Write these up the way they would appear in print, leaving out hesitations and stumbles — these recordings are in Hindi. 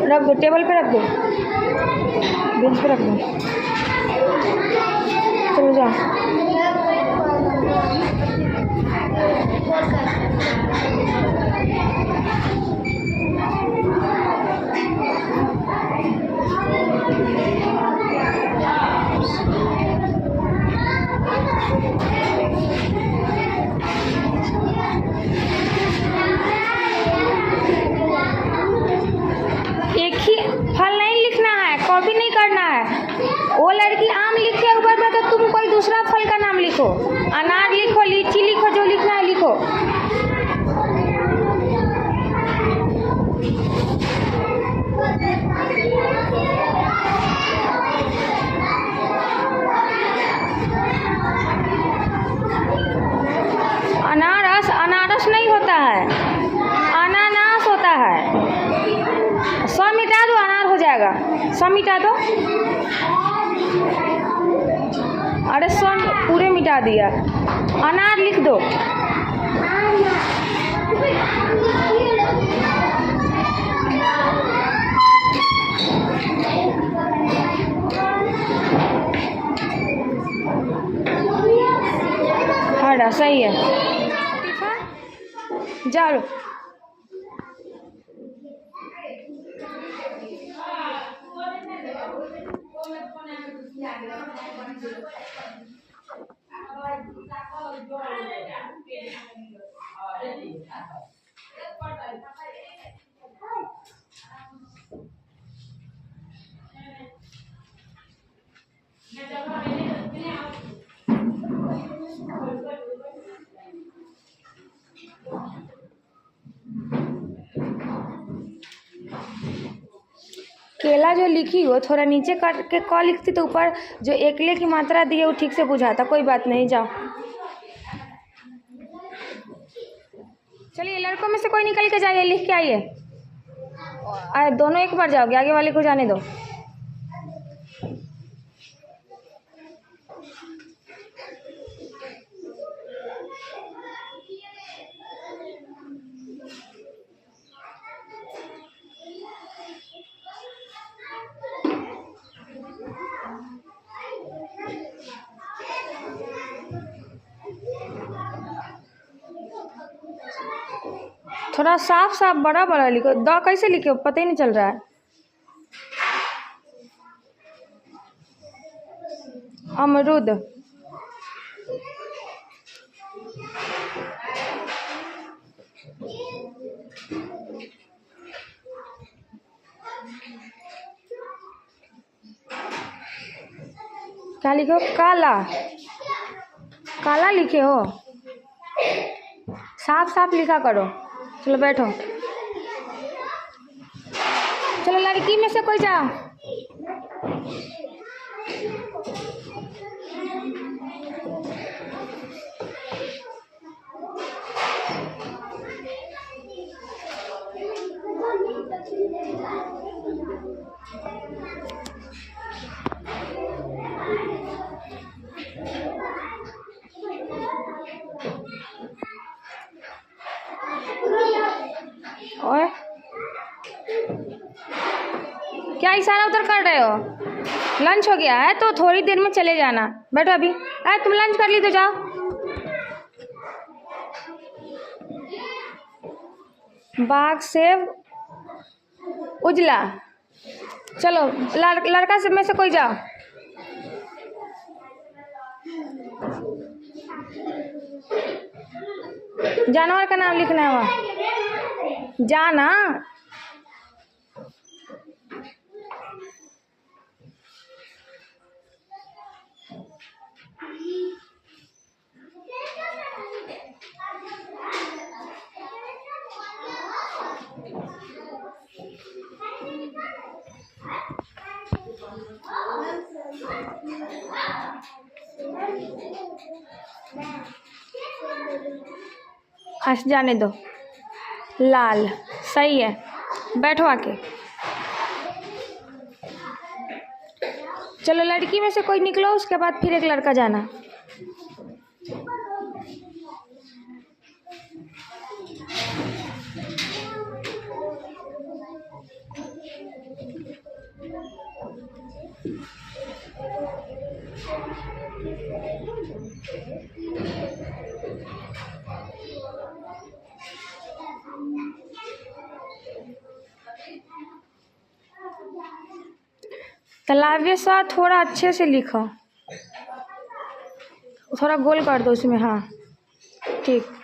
रख दो, टेबल पे रख दो, बेंच पे रख दो। चलो जाओ। एक ही फल नहीं लिखना है, कॉपी नहीं करना है। वो लड़की आम लिखे ऊपर में तो तुम कोई दूसरा फल का नाम लिखो, अनार लिखो, लीची लिखो, जो लिखना है लिखो। अनारस अनारस नहीं होता है, अनानास होता है। सब मिटा दो, अनार हो जाएगा। सब मिटा दो। अरे सब पूरे मिटा दिया। अनार लिख दो। हाँ सही है। जाओ। केला जो लिखी हो थोड़ा नीचे कर के क लिखती तो ऊपर जो एकले की मात्रा दी है वो ठीक से बुझाता। कोई बात नहीं, जाओ। चलिए लड़कों में से कोई निकल के जाइए, लिख के आइए। दोनों एक बार जाओगे, आगे वाले को जाने दो। थोड़ा साफ साफ बड़ा बड़ा लिखो। द कैसे लिखे पता ही नहीं चल रहा है। अमरूद, क्या लिखे हो? काला, काला लिखे हो। साफ साफ लिखा करो। चलो बैठो। चलो लड़की में से कोई जाओ। और क्या इशारा उधर कर रहे हो? लंच हो गया है तो थोड़ी देर में चले जाना। बैठो अभी। तुम लंच कर ली तो जाओ। बाग सेब उजला। चलो लड़का सब में से कोई जाओ। जानवर का नाम लिखना है वहाँ। जाना। आज जाने दो। लाल सही है, बैठो आके। चलो लड़की में से कोई निकलो, उसके बाद फिर एक लड़का जाना। तालव्य सा थोड़ा अच्छे से लिखो, थोड़ा गोल कर दो उसमें। हाँ ठीक।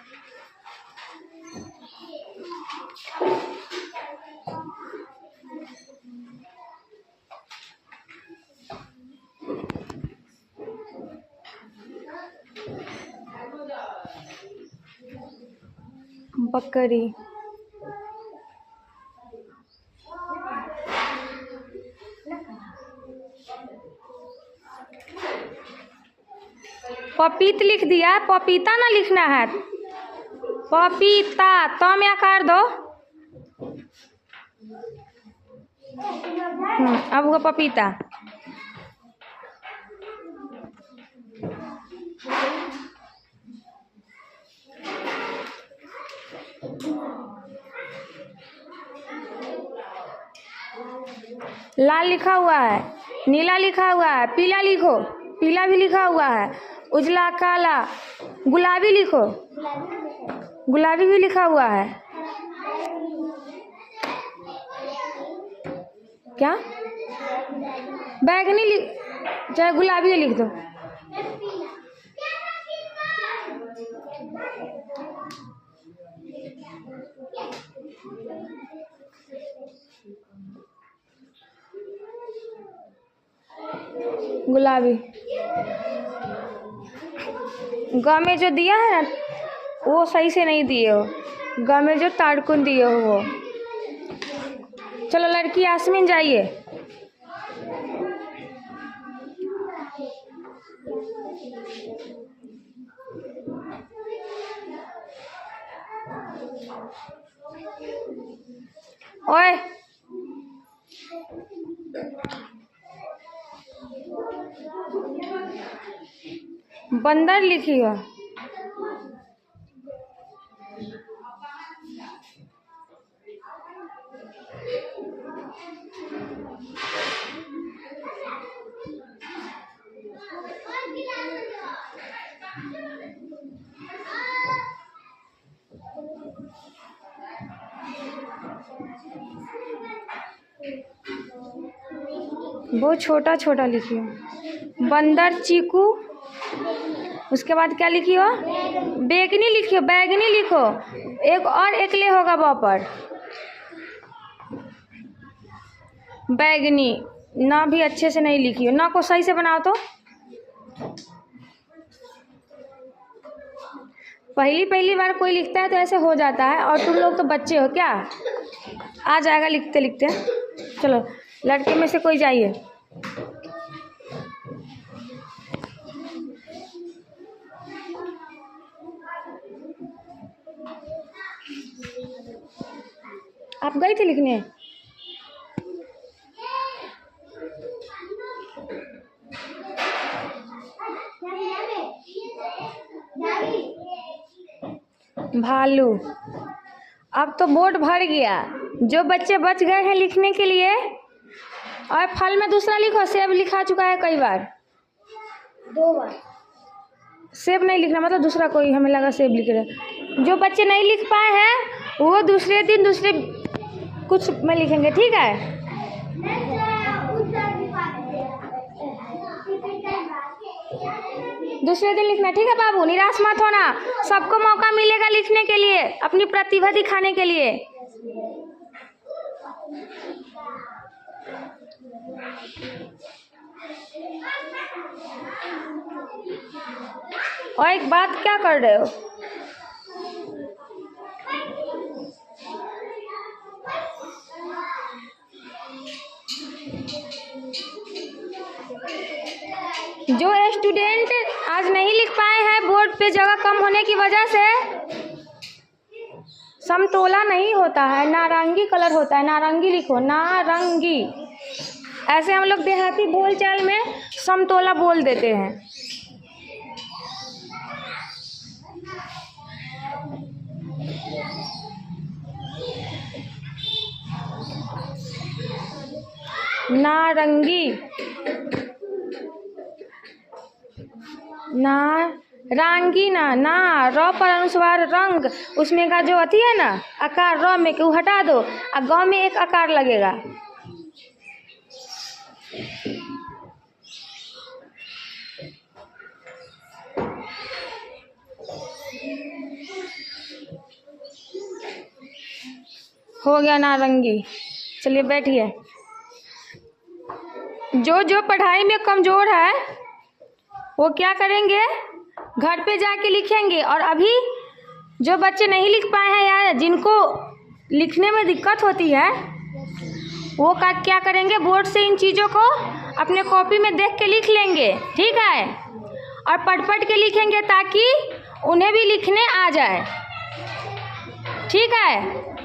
बकरी, पपीत लिख दिया, पपीता ना लिखना है, पपीता। तो में आकार दो। अब हुआ पपीता। लाल लिखा हुआ है, नीला लिखा हुआ है, पीला लिखो, पीला भी लिखा हुआ है, उजला, काला, गुलाबी लिखो, गुलाबी भी लिखा हुआ है। क्या बैगनी लिख, चाहे गुलाबी लिख दो। गुलाबी। ग में जो दिया है ना वो सही से नहीं दिए हो, ग में जो ताड़कुन दिए हो वो। चलो लड़की यास्मीन जाइए। ओए बंदर लिखिएगा। बहुत छोटा छोटा लिखिए। बंदर, चीकू, उसके बाद क्या लिखियो? बैगनी लिखियो, बैगनी लिखो। एक और एक ले होगा वहाँ पर। बैगनी ना भी अच्छे से नहीं लिखियो, ना को सही से बनाओ तो। पहली बार कोई लिखता है तो ऐसे हो जाता है, और तुम लोग तो बच्चे हो क्या, आ जाएगा लिखते लिखते। चलो लड़के में से कोई जाइए। आप गई थी लिखने? भालू। अब तो बोर्ड भर गया, जो बच्चे बच गए हैं लिखने के लिए। और फल में दूसरा लिखो, सेब लिखा चुका है कई बार, 2 बार। सेब नहीं लिखना, मतलब दूसरा कोई, हमें लगा सेब लिख रहे। जो बच्चे नहीं लिख पाए हैं वो दूसरे दिन दूसरे कुछ में लिखेंगे, ठीक है? दूसरे दिन लिखना, ठीक है बाबू? निराश मत होना, सबको मौका मिलेगा लिखने के लिए, अपनी प्रतिभा दिखाने के लिए। और एक बात, क्या कर रहे हो? जो स्टूडेंट आज नहीं लिख पाए हैं बोर्ड पे जगह कम होने की वजह से, समतोला नहीं होता है, नारंगी कलर होता है। नारंगी लिखो, नारंगी। ऐसे हम लोग देहाती बोलचाल में समतोला बोल देते हैं। नारंगी, नारंगी ना, ना र पर अनुस्वार रंग, उसमें का जो अति है ना आकार र में के वो हटा दो, और ग में एक आकार लगेगा। हो गया नारंगी। चलिए बैठिए। जो पढ़ाई में कमज़ोर है वो क्या करेंगे, घर पे जाके लिखेंगे। और अभी जो बच्चे नहीं लिख पाए हैं या जिनको लिखने में दिक्कत होती है वो क्या करेंगे, बोर्ड से इन चीज़ों को अपने कॉपी में देख के लिख लेंगे, ठीक है। और पढ़ के लिखेंगे ताकि उन्हें भी लिखने आ जाए, ठीक है।